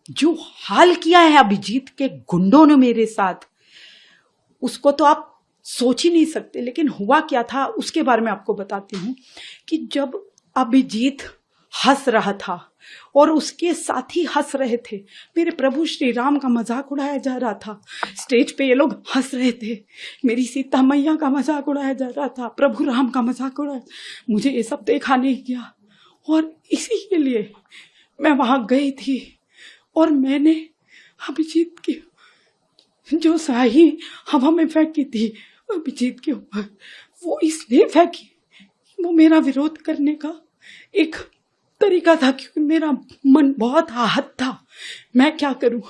जो हाल किया है अभिजीत के गुंडों ने मेरे साथ, उसको तो आप सोच ही नहीं सकते। लेकिन हुआ क्या था उसके बारे में आपको बताती हूँ कि जब अभिजीत हंस रहा था और उसके साथी हंस रहे थे, मेरे प्रभु श्री राम का मजाक उड़ाया जा रहा था। स्टेज पे ये लोग हंस रहे थे, मेरी सीता मैया का मजाक उड़ाया जा रहा था, प्रभु राम का मजाक उड़ाया। मुझे ये सब देखा नहीं गया और इसी के लिए मैं वहां गई थी। और मैंने अभिजीत की जो शाही हवा में फेंकी थी अभिजीत के ऊपर, वो इसलिए फेंकी, वो मेरा विरोध करने का एक तरीका था, क्योंकि मेरा मन बहुत आहत था। मैं क्या करूं,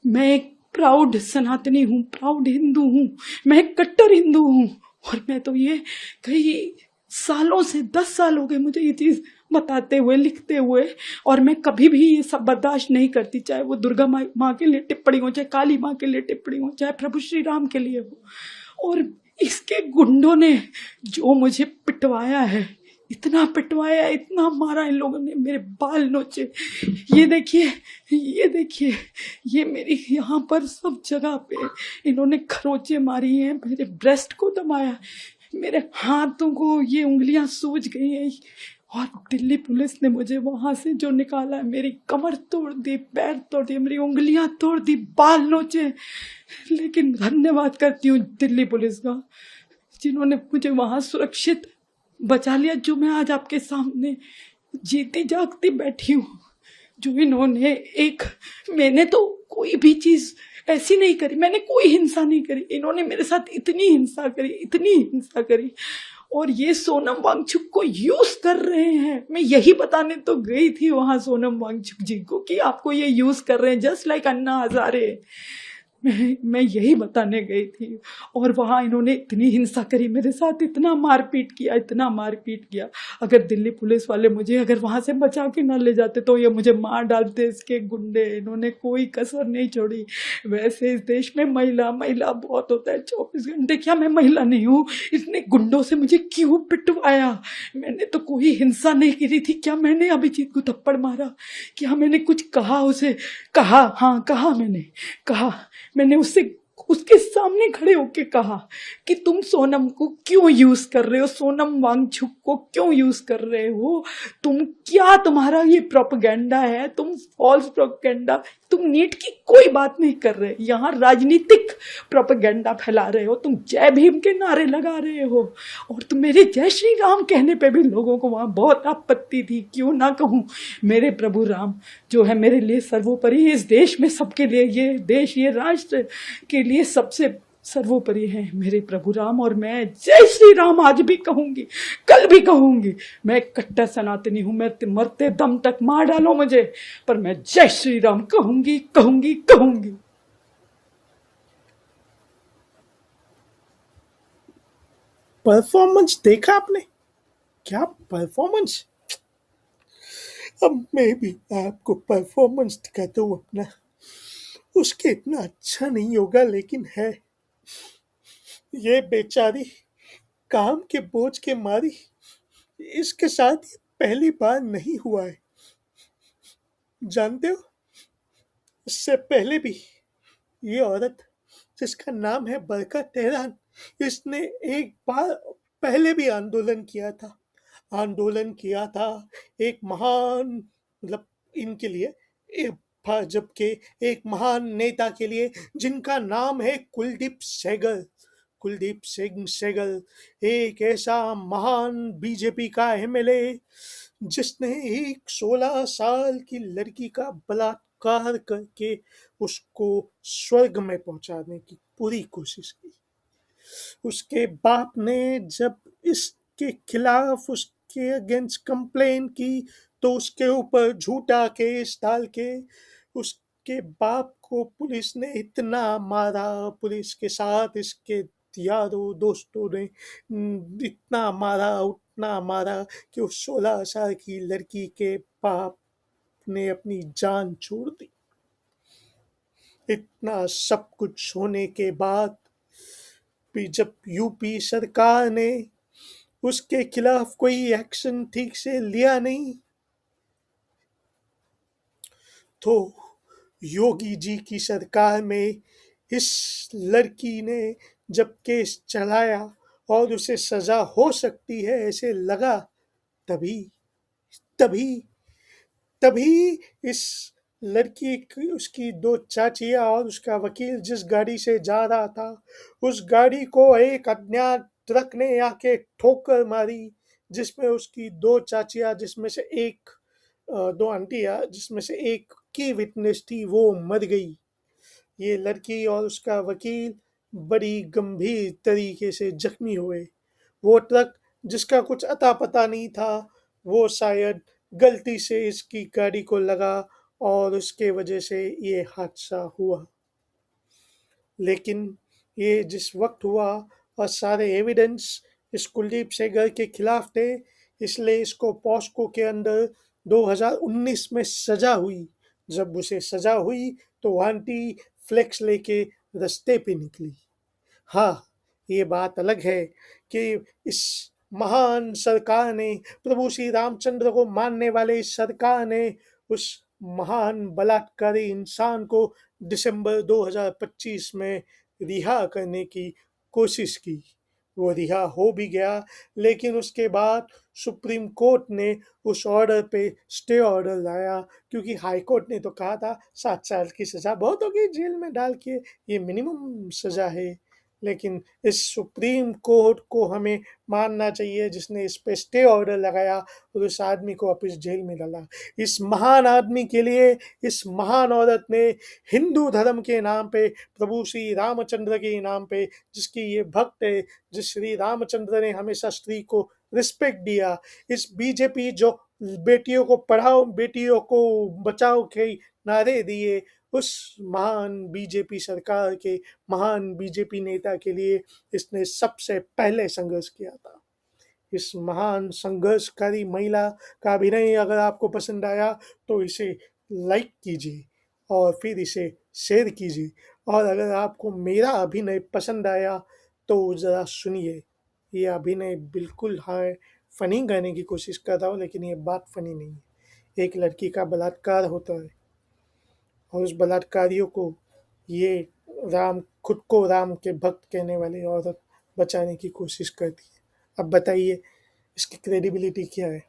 मैं एक प्राउड सनातनी हूँ, प्राउड हिंदू हूँ, मैं एक कट्टर हिंदू हूँ। और मैं तो ये कई सालों से 10 साल हो गए मुझे ये चीज बताते हुए, लिखते हुए, और मैं कभी भी ये सब बर्दाश्त नहीं करती, चाहे वो दुर्गा माँ के लिए टिप्पणी हो, चाहे काली माँ के लिए टिप्पणी हो, चाहे प्रभु श्री राम के लिए हो। और इसके गुंडों ने जो मुझे पिटवाया है, इतना पिटवाया, इतना मारा इन लोगों ने, मेरे बाल नोचे। ये देखिए, ये देखिए, ये मेरी यहाँ पर सब जगह पे इन्होंने खरोचे मारी हैं, मेरे ब्रेस्ट को दबाया, मेरे हाथों को ये उंगलियां सूज गई हैं। और दिल्ली पुलिस ने मुझे वहां से जो निकाला है, मेरी कमर तोड़ दी, पैर तोड़ दिए, मेरी उंगलियां तोड़ दी, बाल नोचे। लेकिन धन्यवाद करती हूँ दिल्ली पुलिस का, जिन्होंने मुझे वहां सुरक्षित बचा लिया, जो मैं आज आपके सामने जीती जागती बैठी हूँ। जो इन्होंने एक, मैंने तो कोई भी चीज ऐसी नहीं करी, मैंने कोई हिंसा नहीं करी, इन्होंने मेरे साथ इतनी हिंसा करी, इतनी हिंसा करी। और ये सोनम वांगचुक को यूज कर रहे हैं। मैं यही बताने तो गई थी वहां सोनम वांगचुक जी को कि आपको ये यूज कर रहे हैं, जस्ट लाइक अन्ना हजारे। मैं यही बताने गई थी। और वहां इन्होंने इतनी हिंसा करी मेरे साथ, इतना मारपीट किया, इतना मारपीट किया। अगर दिल्ली पुलिस वाले मुझे अगर वहां से बचा के ना ले जाते तो ये मुझे मार डालते, इसके गुंडे। इन्होंने कोई कसर नहीं छोड़ी। वैसे इस देश में महिला महिला बहुत होता है 24 घंटे, क्या मैं महिला नहीं हूँ? इसने गुंडों से मुझे क्यों पिटवाया? मैंने तो कोई हिंसा नहीं करी थी। क्या मैंने अभिजीत को थप्पड़ मारा? क्या मैंने कुछ कहा उसे? कहा, हाँ कहा, मैंने कहा, मैंने उससे उसके सामने खड़े होके कहा कि तुम सोनम को क्यों यूज कर रहे हो, सोनम वांगचुक को क्यों यूज कर रहे हो? तुम क्या, तुम्हारा ये प्रोपेगेंडा है, तुम फॉल्स प्रोपेगेंडा, तुम नीट की कोई बात नहीं कर रहे, यहाँ राजनीतिक प्रोपेगेंडा फैला रहे हो, तुम जय भीम के नारे लगा रहे हो। और तुम मेरे जय श्री राम कहने पे भी लोगों को वहां बहुत आपत्ति थी। क्यों ना कहूं, मेरे प्रभु राम जो है मेरे लिए सर्वोपरि, इस देश में सबके लिए, ये देश, ये राष्ट्र के लिए सबसे सर्वोपरि है मेरे प्रभु राम। और मैं जय श्री राम आज भी कहूंगी, कल भी कहूंगी। मैं कट्टर सनातनी हूं, मैं मरते दम तक मार डालो मुझे, पर मैं जय श्री राम कहूंगी, कहूंगी, कहूंगी। परफॉर्मेंस देखा आपने? क्या परफॉर्मेंस! अब मैं भी आपको परफॉर्मेंस दिखाता हूँ अपना। उसके इतना अच्छा नहीं होगा, लेकिन है। ये बेचारी काम के बोझ के मारी, इसके साथ ये पहली बार नहीं हुआ है। जानते हो, इससे पहले भी ये औरत, जिसका नाम है बरका तेहरान, इसने एक बार पहले भी आंदोलन किया था। एक महान, मतलब इनके लिए, भाजपा के एक महान नेता के लिए, जिनका नाम है कुलदीप सेंगर। कुलदीप सिंह सेंगर एक ऐसा महान बीजेपी का एमएलए जिसने एक 16 साल की लड़की का बलात्कार करके उसको स्वर्ग में पहुंचाने की पूरी कोशिश की। उसके बाप ने जब इसके खिलाफ, उसके अगेंस्ट कंप्लेन की, तो उसके ऊपर झूठा केस डाल के उसके बाप को पुलिस ने इतना मारा, पुलिस के साथ इसके यारों दोस्तों ने इतना मारा, उतना मारा कि उस 16 साल की लड़की के बाप ने अपनी जान छोड़ दी। इतना सब कुछ होने के बाद भी जब यूपी सरकार ने उसके खिलाफ कोई एक्शन ठीक से लिया नहीं, तो योगी जी की सरकार में इस लड़की ने जब केस चलाया और उसे सजा हो सकती है ऐसे लगा, तभी तभी तभी इस लड़की की उसकी दो चाचियां और उसका वकील जिस गाड़ी से जा रहा था, उस गाड़ी को एक अज्ञात ट्रक ने आके ठोकर मारी, जिसमें उसकी दो चाचियां, जिसमें से एक दो आंटियां, जिसमें से एक की विटनेस थी, वो मर गई। ये लड़की और उसका वकील बड़ी गंभीर तरीके से जख्मी हुए। वो ट्रक जिसका कुछ अता पता नहीं था, वो शायद गलती से इसकी गाड़ी को लगा और उसके वजह से ये हादसा हुआ। लेकिन ये जिस वक्त हुआ और सारे एविडेंस इस कुलदीप सेंगर के खिलाफ थे, इसलिए इसको पॉस्को के अंदर 2019 में सजा हुई। जब उसे सजा हुई तो आंटी फ्लेक्स लेके रास्ते पे निकली। हाँ, ये बात अलग है कि इस महान सरकार ने, प्रभु श्री रामचंद्र को मानने वाले इस सरकार ने उस महान बलात्कारी इंसान को दिसंबर 2025 में रिहा करने की कोशिश की। वो रिहा हो भी गया, लेकिन उसके बाद सुप्रीम कोर्ट ने उस ऑर्डर पे स्टे ऑर्डर लाया, क्योंकि हाई कोर्ट ने तो कहा था 7 साल की सज़ा बहुत होगी जेल में डाल के, ये मिनिमम सज़ा है। लेकिन इस सुप्रीम कोर्ट को हमें मानना चाहिए जिसने इस पे स्टे ऑर्डर लगाया और उस आदमी को वापस जेल में डाला। इस महान आदमी के लिए इस महान औरत ने हिंदू धर्म के नाम पे, प्रभु श्री रामचंद्र के नाम पे, जिसकी ये भक्त है, जिस श्री रामचंद्र ने हमेशा स्त्री को रिस्पेक्ट दिया, इस बीजेपी जो बेटियों को पढ़ाओ बेटियों को बचाओ के नारे दिए, उस महान बीजेपी सरकार के महान बीजेपी नेता के लिए इसने सबसे पहले संघर्ष किया था। इस महान संघर्षकारी महिला का अभिनय अगर आपको पसंद आया तो इसे लाइक कीजिए और फिर इसे शेयर कीजिए। और अगर आपको मेरा अभिनय पसंद आया तो ज़रा सुनिए। ये अभिनय बिल्कुल हाँ फनी करने की कोशिश कर रहा हूँ, लेकिन ये बात फनी नहीं है। एक लड़की का बलात्कार होता है और उस बलात्कारियों को ये राम, खुद को राम के भक्त कहने वाली औरत बचाने की कोशिश करती है। अब बताइए इसकी क्रेडिबिलिटी क्या है।